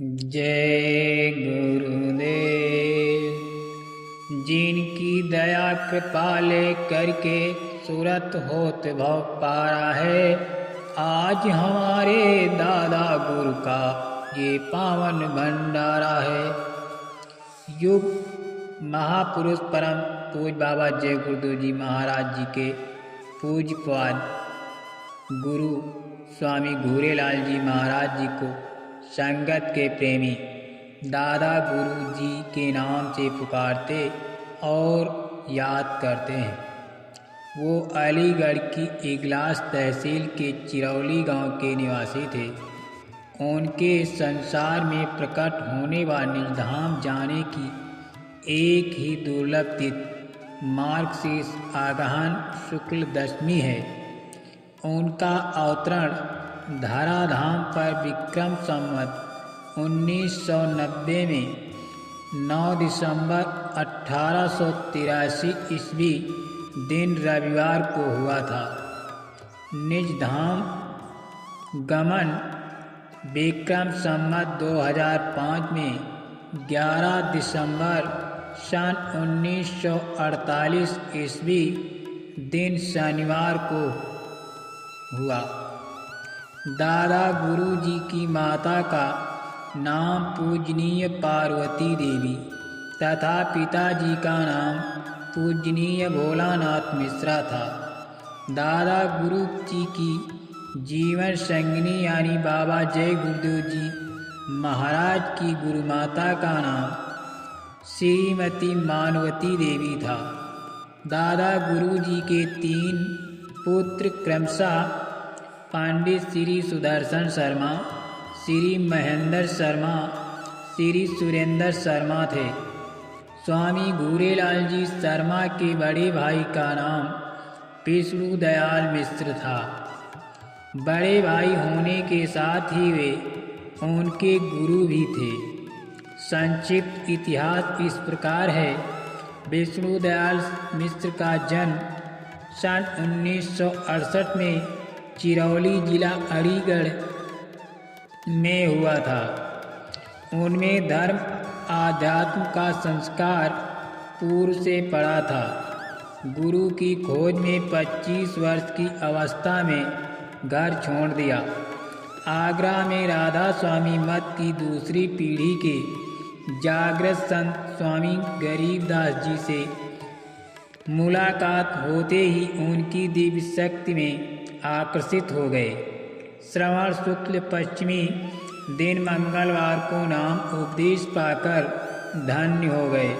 जय गुरुदेव। जिनकी दया कृपा ले करके सूरत होत भव पारा है, आज हमारे दादा गुरु का ये पावन भंडारा है। युग महापुरुष परम पूज बाबा जय गुरुदेव जी महाराज जी के पूज्यपाद गुरु स्वामी घूरेलाल जी महाराज जी को संगत के प्रेमी दादा गुरु जी के नाम से पुकारते और याद करते हैं। वो अलीगढ़ की इगलास तहसील के चिरौली गांव के निवासी थे। उनके संसार में प्रकट होने व निजधाम जाने की एक ही दुर्लभ तिथि मार्गशीर्ष आगहन शुक्ल दशमी है। उनका अवतरण धराधाम पर विक्रम संवत 1990 में 9 दिसंबर 1883 ईस्वी दिन रविवार को हुआ था। निजधाम गमन विक्रम संवत 2005 में 11 दिसंबर सन 1948 ईस्वी दिन शनिवार को हुआ। दादा गुरु जी की माता का नाम पूजनीय पार्वती देवी तथा पिताजी का नाम पूजनीय भोलानाथ मिश्रा था। दादा गुरु जी की जीवन संगिनी यानी बाबा जय गुरुदेव जी महाराज की गुरु माता का नाम श्रीमती मानवती देवी था। दादा गुरु जी के 3 पुत्र क्रमशः पंडित श्री सुदर्शन शर्मा, श्री महेंद्र शर्मा, श्री सुरेंद्र शर्मा थे। स्वामी घूरेलाल जी शर्मा के बड़े भाई का नाम विष्णु दयाल मिश्र था। बड़े भाई होने के साथ ही वे उनके गुरु भी थे। संक्षिप्त इतिहास इस प्रकार है। विष्णु दयाल मिश्र का जन्म सन 1968 में चिरौली जिला अलीगढ़ में हुआ था। उनमें धर्म आध्यात्म का संस्कार पूर्व से पड़ा था। गुरु की खोज में 25 वर्ष की अवस्था में घर छोड़ दिया। आगरा में राधा स्वामी मत की दूसरी पीढ़ी के जागृत संत स्वामी गरीबदास जी से मुलाकात होते ही उनकी दिव्य शक्ति में आकर्षित हो गए। श्रवण शुक्ल पश्चिमी दिन मंगलवार को नाम उपदेश पाकर धन्य हो गए।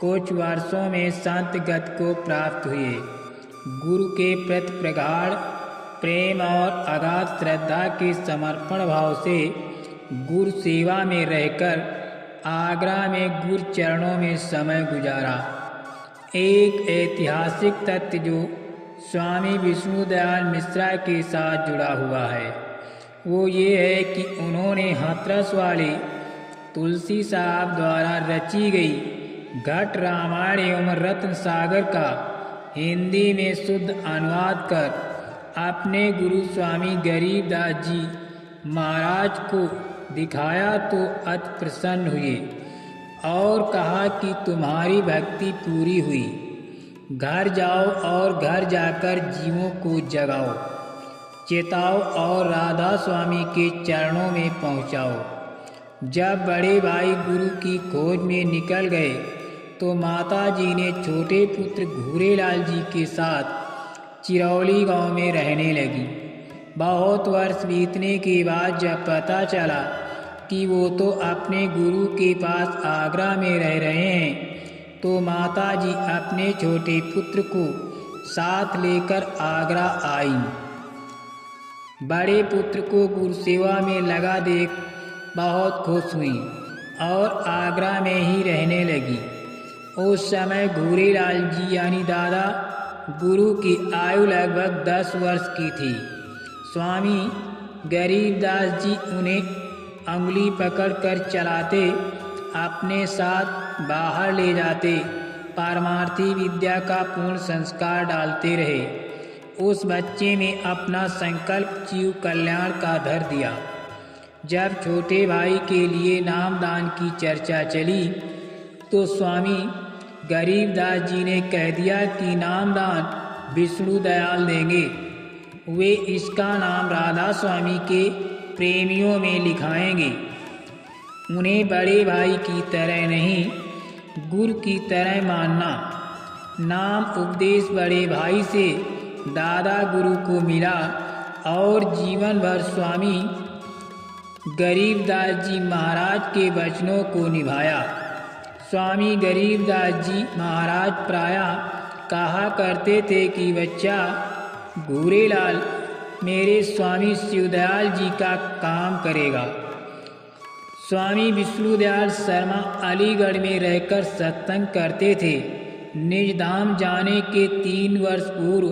कुछ वर्षों में संत गति को प्राप्त हुए। गुरु के प्रति प्रगाढ़ प्रेम और अगाध श्रद्धा के समर्पण भाव से गुरु सेवा में रहकर आगरा में गुरु चरणों में समय गुजारा। एक ऐतिहासिक तथ्य जो स्वामी विष्णु दयाल मिश्रा के साथ जुड़ा हुआ है वो ये है कि उन्होंने हाथरस वाले तुलसी साहब द्वारा रची गई घट रामायण एवं रत्न सागर का हिंदी में शुद्ध अनुवाद कर अपने गुरु स्वामी गरीबदास जी महाराज को दिखाया तो अति प्रसन्न हुए और कहा कि तुम्हारी भक्ति पूरी हुई। घर जाओ और घर जाकर जीवों को जगाओ, चेताओ और राधा स्वामी के चरणों में पहुंचाओ। जब बड़े भाई गुरु की खोज में निकल गए तो माता जी ने छोटे पुत्र घूरेलाल जी के साथ चिरौली गांव में रहने लगी। बहुत वर्ष बीतने के बाद जब पता चला कि वो तो अपने गुरु के पास आगरा में रह रहे हैं तो माता जी अपने छोटे पुत्र को साथ लेकर आगरा आई। बड़े पुत्र को गुरु सेवा में लगा देख बहुत खुश हुई और आगरा में ही रहने लगी। उस समय घूरेलाल जी यानी दादा गुरु की आयु लगभग 10 वर्ष की थी। स्वामी गरीबदास जी उन्हें अंगुली पकड़कर चलाते, अपने साथ बाहर ले जाते, पारमार्थी विद्या का पूर्ण संस्कार डालते रहे। उस बच्चे में अपना संकल्प जीव कल्याण का धर दिया। जब छोटे भाई के लिए नामदान की चर्चा चली तो स्वामी गरीबदास जी ने कह दिया कि नामदान विष्णु दयाल देंगे। वे इसका नाम राधा स्वामी के प्रेमियों में लिखाएंगे। उन्हें बड़े भाई की तरह नहीं, गुरु की तरह मानना। नाम उपदेश बड़े भाई से दादा गुरु को मिला और जीवन भर स्वामी गरीबदास जी महाराज के वचनों को निभाया। स्वामी गरीबदास जी महाराज प्रायः कहा करते थे कि बच्चा घूरेलाल मेरे स्वामी शिवदयाल जी का काम करेगा। स्वामी विष्णुदयाल शर्मा अलीगढ़ में रहकर सत्संग करते थे। निज धाम जाने के 3 वर्ष पूर्व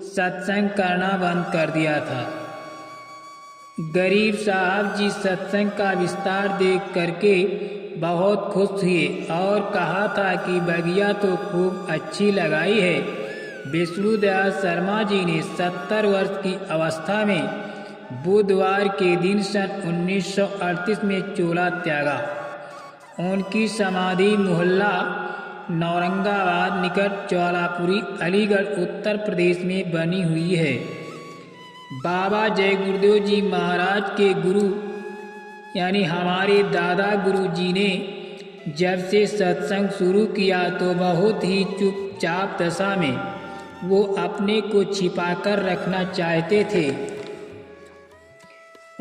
सत्संग करना बंद कर दिया था। गरीब साहब जी सत्संग का विस्तार देख करके बहुत खुश हुए और कहा था कि बगिया तो खूब अच्छी लगाई है। विष्णुदयाल शर्मा जी ने 70 वर्ष की अवस्था में बुधवार के दिन सन 1938 में चोला त्यागा। उनकी समाधि मोहल्ला नौरंगाबाद निकट चौलापुरी अलीगढ़ उत्तर प्रदेश में बनी हुई है। बाबा जय गुरुदेव जी महाराज के गुरु यानी हमारे दादा गुरु जी ने जब से सत्संग शुरू किया तो बहुत ही चुपचाप दशा में वो अपने को छिपाकर रखना चाहते थे।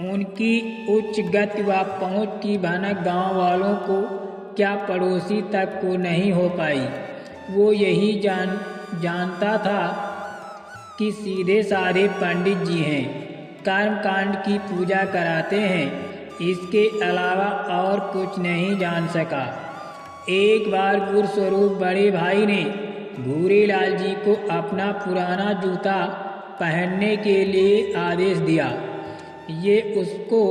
उनकी उच्च गति व पहुँच की भनक गांव वालों को क्या पड़ोसी तक को नहीं हो पाई। वो यही जानता था कि सीधे साधे पंडित जी हैं, कर्मकांड की पूजा कराते हैं, इसके अलावा और कुछ नहीं जान सका। एक बार गुरुस्वरूप बड़े भाई ने घूरेलाल जी को अपना पुराना जूता पहनने के लिए आदेश दिया। ये उसको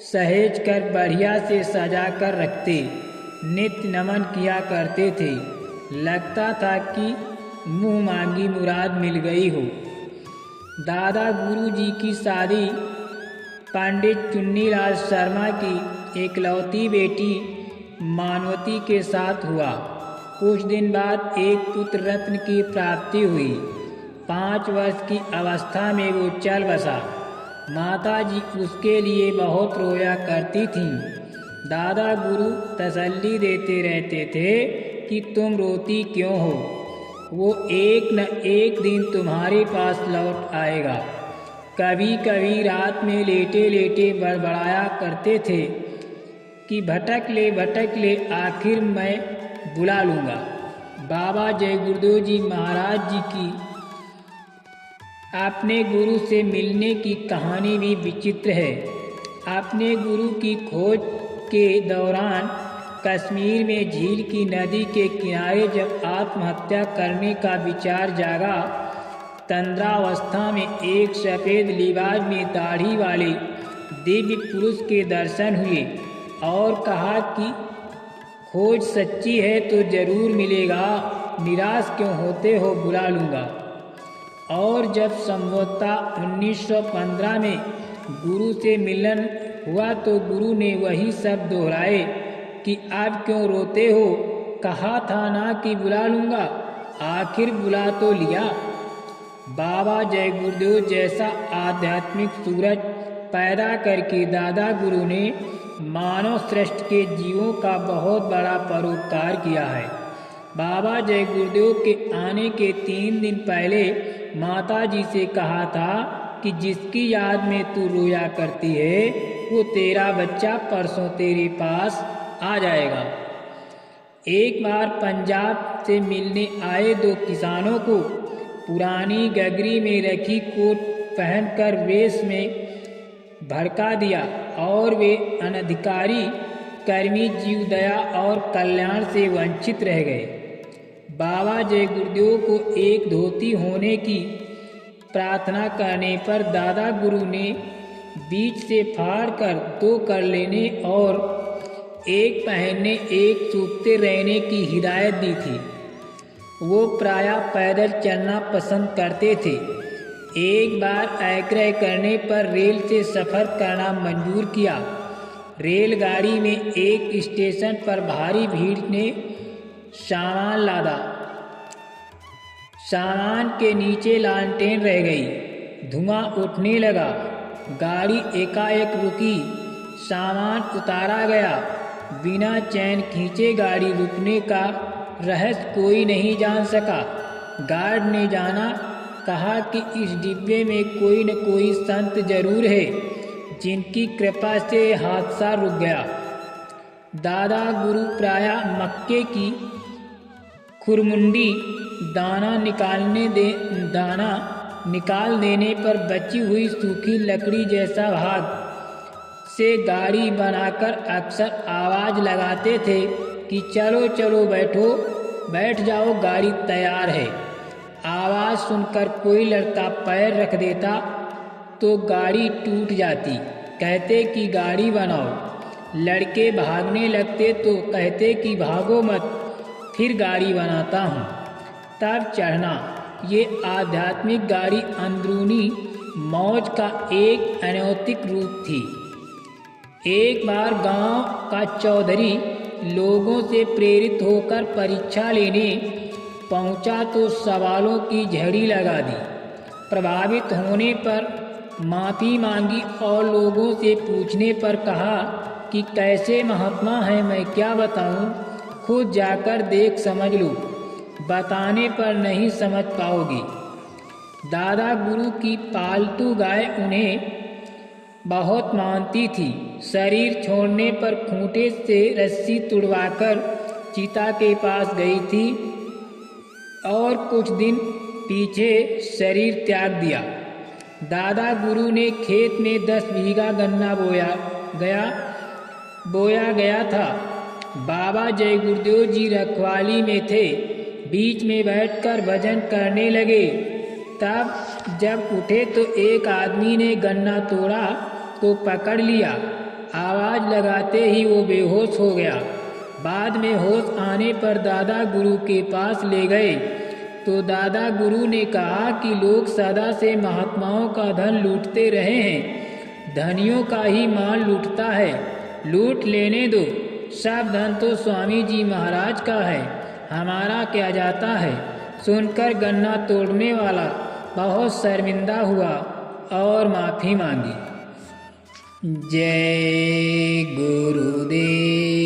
सहेज कर बढ़िया से सजा कर रखते, नित्य नमन किया करते थे। लगता था कि मुँह मांगी मुराद मिल गई हो। दादा गुरु जी की शादी पंडित चुन्नीलाल शर्मा की एकलौती बेटी मानवती के साथ हुआ। कुछ दिन बाद एक पुत्र रत्न की प्राप्ति हुई। 5 वर्ष की अवस्था में वो चल बसा। माता जी उसके लिए बहुत रोया करती थीं। दादा गुरु तसल्ली देते रहते थे कि तुम रोती क्यों हो, वो एक न एक दिन तुम्हारे पास लौट आएगा। कभी कभी रात में लेटे लेटे बड़बड़ाया करते थे कि भटक ले आखिर मैं बुला लूँगा। बाबा जय गुरुदेव जी महाराज जी की अपने गुरु से मिलने की कहानी भी विचित्र है। अपने गुरु की खोज के दौरान कश्मीर में झील की नदी के किनारे जब आत्महत्या करने का विचार जागा, तंद्रावस्था में एक सफ़ेद लिबास में दाढ़ी वाले दिव्य पुरुष के दर्शन हुए और कहा कि खोज सच्ची है तो जरूर मिलेगा, निराश क्यों होते हो, बुला लूँगा। और जब संभवतः 1915 में गुरु से मिलन हुआ तो गुरु ने वही शब्द दोहराए कि अब क्यों रोते हो, कहा था ना कि बुला लूँगा, आखिर बुला तो लिया। बाबा जय गुरुदेव जैसा आध्यात्मिक सूरज पैदा करके दादा गुरु ने मानव सृष्टि के जीवों का बहुत बड़ा परोपकार किया है। बाबा जय गुरुदेव के आने के 3 दिन पहले माता जी से कहा था कि जिसकी याद में तू रोया करती है वो तेरा बच्चा परसों तेरे पास आ जाएगा। एक बार पंजाब से मिलने आए 2 किसानों को पुरानी गगरी में रखी कोट पहनकर वेश में भड़का दिया और वे अनधिकारी कर्मी जीव दया और कल्याण से वंचित रह गए। बाबा जय गुरुदेव को एक धोती होने की प्रार्थना करने पर दादा गुरु ने बीच से फाड़ कर 2 कर लेने और एक पहनने एक सूखते रहने की हिदायत दी थी। वो प्रायः पैदल चलना पसंद करते थे। एक बार आग्रह करने पर रेल से सफ़र करना मंजूर किया। रेलगाड़ी में एक स्टेशन पर भारी भीड़ ने सामान लादा। सामान के नीचे लालटेन रह गई। धुआं उठने लगा। गाड़ी एकाएक रुकी। सामान उतारा गया। बिना चैन खींचे गाड़ी रुकने का रहस्य कोई नहीं जान सका। गार्ड ने जाना कहा कि इस डिब्बे में कोई न कोई संत जरूर है जिनकी कृपा से हादसा रुक गया। दादा गुरु प्रायः मक्के की खुरमुंडी दाना निकाल देने पर बची हुई सूखी लकड़ी जैसा भाग से गाड़ी बनाकर अक्सर आवाज़ लगाते थे कि चलो चलो बैठ जाओ, गाड़ी तैयार है। आवाज़ सुनकर कोई लड़का पैर रख देता तो गाड़ी टूट जाती। कहते कि गाड़ी बनाओ। लड़के भागने लगते तो कहते कि भागो मत, फिर गाड़ी बनाता हूँ। तब चढ़ना। ये आध्यात्मिक गाड़ी अंदरूनी मौज का एक अनौतिक रूप थी। एक बार गांव का चौधरी लोगों से प्रेरित होकर परीक्षा लेने पहुंचा तो सवालों की झड़ी लगा दी। प्रभावित होने पर माफ़ी मांगी और लोगों से पूछने पर कहा कि कैसे महात्मा हैं मैं क्या बताऊं, खुद जाकर देख समझ लो, बताने पर नहीं समझ पाओगी। दादा गुरु की पालतू गाय उन्हें बहुत मानती थी। शरीर छोड़ने पर खूंटे से रस्सी तुड़वाकर चिता के पास गई थी और कुछ दिन पीछे शरीर त्याग दिया। दादा गुरु ने खेत में 10 बीघा गन्ना बोया गया था। बाबा जय गुरुदेव जी रखवाली में थे। बीच में बैठकर भजन करने लगे। तब जब उठे तो एक आदमी ने गन्ना तोड़ा तो पकड़ लिया। आवाज़ लगाते ही वो बेहोश हो गया। बाद में होश आने पर दादा गुरु के पास ले गए तो दादा गुरु ने कहा कि लोग सदा से महात्माओं का धन लूटते रहे हैं, धनियों का ही माल लूटता है, लूट लेने दो, सब धन तो स्वामी जी महाराज का है, हमारा क्या जाता है। सुनकर गन्ना तोड़ने वाला बहुत शर्मिंदा हुआ और माफ़ी मांगी। जय गुरुदेव।